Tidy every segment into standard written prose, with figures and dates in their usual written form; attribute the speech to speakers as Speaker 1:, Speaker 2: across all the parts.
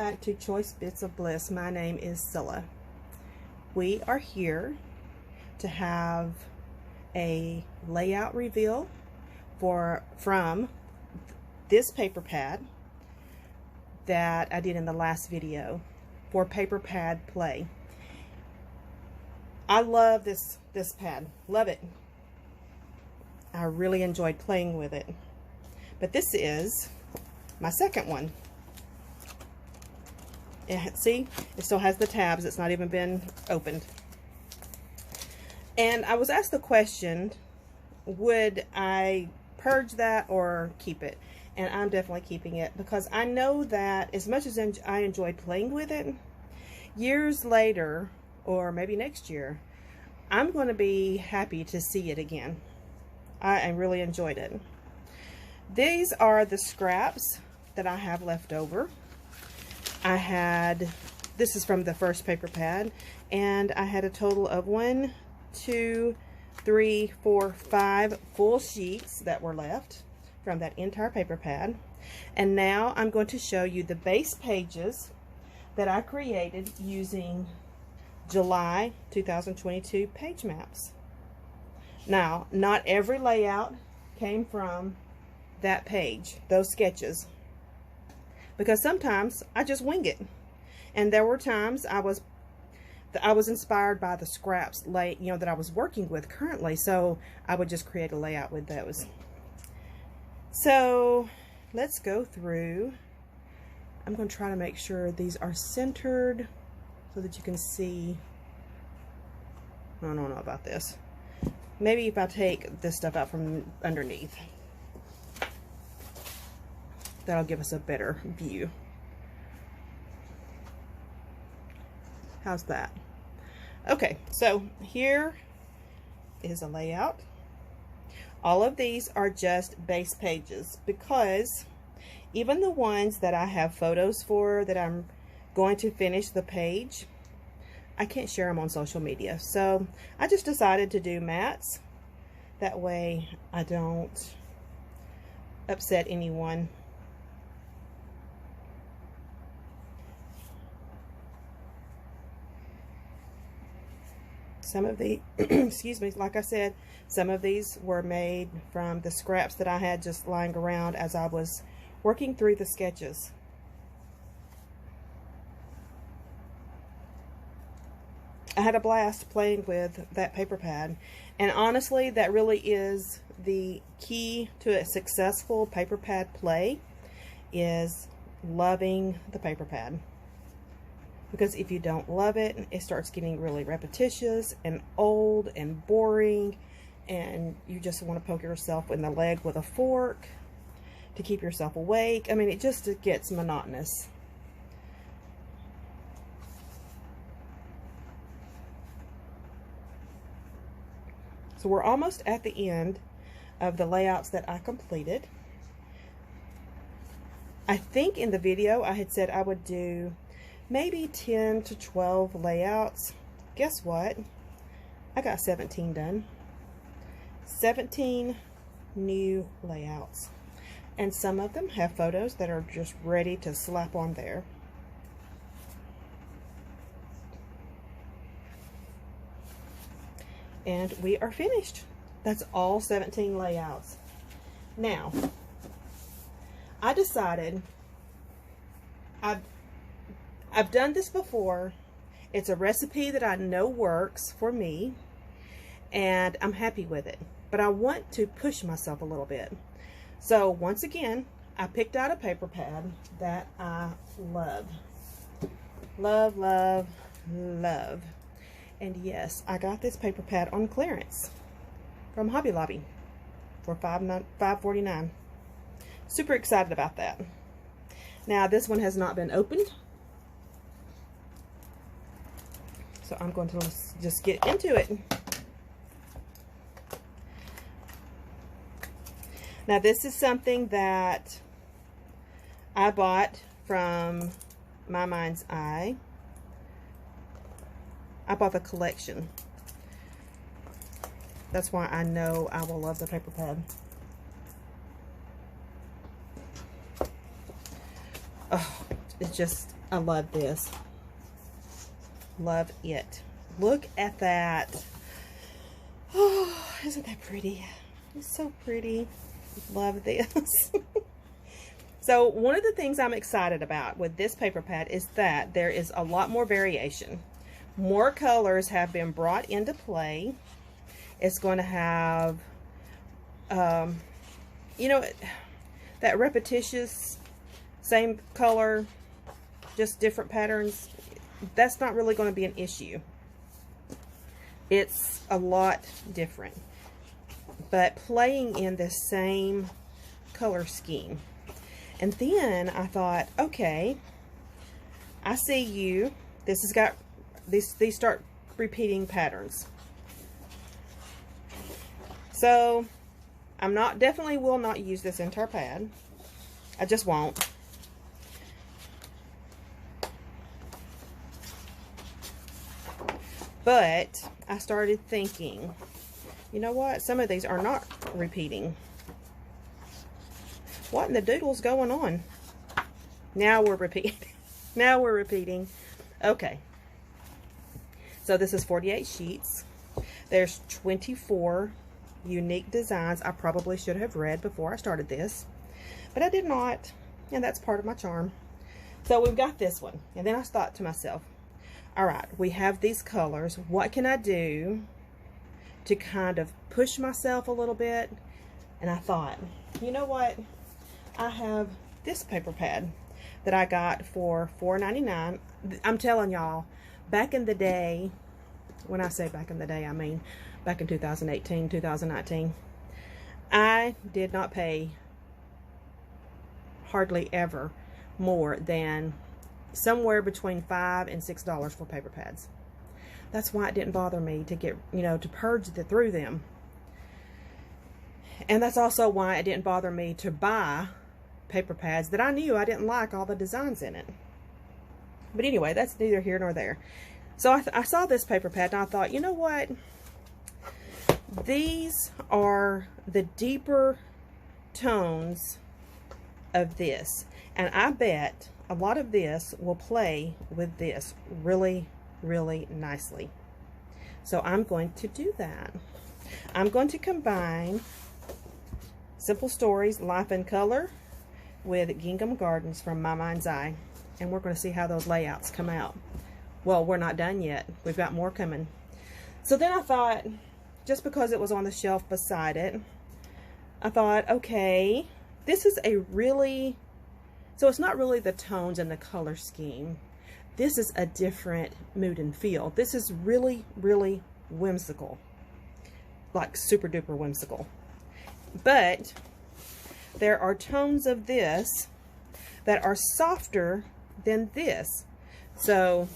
Speaker 1: back to Choice Bits of Bliss. My name is Cilla. We are here to have a layout reveal from this paper pad that I did in the last video for paper pad play. I love this pad. Love it. I really enjoyed playing with it. But this is my second one. See, it still has the tabs. It's not even been opened. And I was asked the question, would I purge that or keep it? And I'm definitely keeping it, because I know that as much as I enjoyed playing with it, years later, or maybe next year, I'm going to be happy to see it again. I really enjoyed it. These are the scraps that I have left over. This is from the first paper pad, and I had a total of 1, 2, 3, 4, 5 full sheets that were left from that entire paper pad. And now I'm going to show you the base pages that I created using July 2022 page maps. Now, not every layout came from that page, those sketches, because sometimes I just wing it, and there were times I was inspired by the scraps that I was working with currently, so I would just create a layout with those. So let's go through. I'm going to try to make sure these are centered so that you can see. I don't know about this. Maybe if I take this stuff out from underneath, that'll give us a better view. How's that? Okay, so here is a layout. All of these are just base pages, because even the ones that I have photos for that I'm going to finish the page, I can't share them on social media. So I just decided to do mats. That way I don't upset anyone. Some of the, excuse me, like I said, some of these were made from the scraps that I had just lying around as I was working through the sketches. I had a blast playing with that paper pad, and honestly, that really is the key to a successful paper pad play, is loving the paper pad. Because if you don't love it, it starts getting really repetitious and old and boring, and you just want to poke yourself in the leg with a fork to keep yourself awake. I mean, it just gets monotonous. So we're almost at the end of the layouts that I completed. I think in the video I had said I would do maybe 10 to 12 layouts. Guess what? I got 17 done. 17 new layouts. And some of them have photos that are just ready to slap on there. And we are finished. That's all 17 layouts. Now, I decided I've done this before. It's a recipe that I know works for me, and I'm happy with it. But I want to push myself a little bit. So once again, I picked out a paper pad that I love. Love, love, love. And yes, I got this paper pad on clearance from Hobby Lobby for $5.49. Super excited about that. Now, this one has not been opened, so I'm going to just get into it. Now, this is something that I bought from My Mind's Eye. I bought the collection. That's why I know I will love the paper pad. Oh, it just I love this. Love it. Look at that. Oh, isn't that pretty? It's so pretty. Love this. So one of the things I'm excited about with this paper pad is that there is a lot more variation. More colors have been brought into play. It's going to have, you know, that repetitious, same color, just different patterns. That's not really going to be an issue. It's a lot different. But playing in the same color scheme. And then I thought, okay, I see you. This has got, these start repeating patterns. So I'm not, definitely will not use this entire pad. I just won't. But I started thinking, you know what? Some of these are not repeating. What in the doodle's going on? Now we're repeating. Now we're repeating. Okay. So this is 48 sheets. There's 24 unique designs I probably should have read before I started this, but I did not, and that's part of my charm. So we've got this one, and then I thought to myself, all right, we have these colors. What can I do to kind of push myself a little bit? And I thought, you know what? I have this paper pad that I got for $4.99. I'm telling y'all, back in the day, when I say back in the day, I mean back in 2018, 2019, I did not pay hardly ever more than somewhere between $5 and $6 for paper pads. That's why it didn't bother me to get, you know, to purge through them. And that's also why it didn't bother me to buy paper pads that I knew I didn't like all the designs in it. But anyway, that's neither here nor there. So I saw this paper pad and I thought, you know what? These are the deeper tones of this. And I bet a lot of this will play with this really, really nicely. So I'm going to do that. I'm going to combine Simple Stories, Life in Color with Gingham Gardens from My Mind's Eye. And we're going to see how those layouts come out. Well, we're not done yet. We've got more coming. So then I thought, just because it was on the shelf beside it, I thought, okay, this is a really, so it's not really the tones and the color scheme. This is a different mood and feel. This is really, really whimsical. Like super duper whimsical. But there are tones of this that are softer than this. So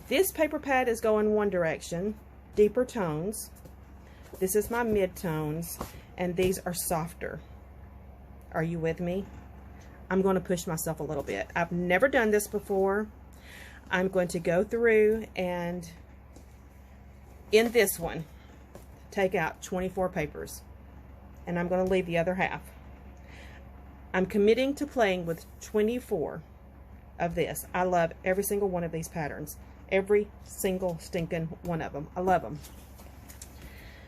Speaker 1: this paper pad is going one direction, deeper tones. This is my mid-tones, and these are softer. Are you with me? I'm going to push myself a little bit. I've never done this before. I'm going to go through and in this one, take out 24 papers. And I'm going to leave the other half. I'm committing to playing with 24 of this. I love every single one of these patterns. Every single stinking one of them. I love them.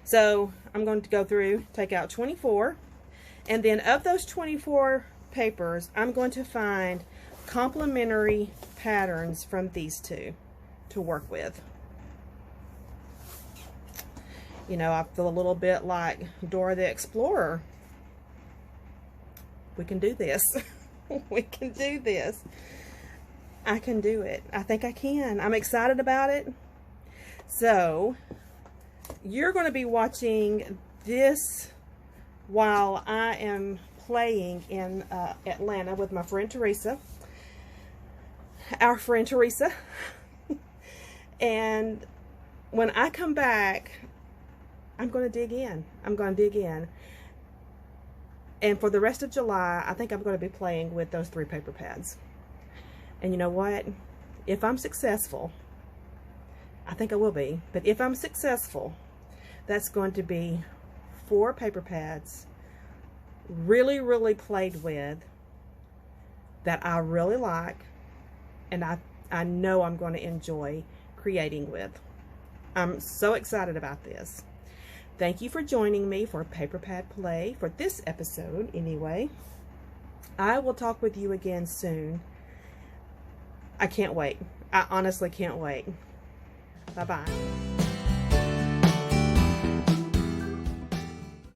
Speaker 1: So I'm going to go through, take out 24. And then of those 24 papers, I'm going to find complementary patterns from these two to work with. You know, I feel a little bit like Dora the Explorer. We can do this. We can do this. I can do it. I think I can. I'm excited about it. So, you're going to be watching this while I am playing in Atlanta with my friend Teresa. Our friend Teresa. And when I come back, I'm going to dig in. I'm going to dig in. And for the rest of July, I think I'm going to be playing with those 3 paper pads. And you know what? If I'm successful, I think I will be, but if I'm successful, that's going to be 4 paper pads, really, really played with, that I really like, and I know I'm going to enjoy creating with. I'm so excited about this. Thank you for joining me for Paper Pad Play for this episode anyway. I will talk with you again soon. I can't wait. I honestly can't wait. Bye-bye.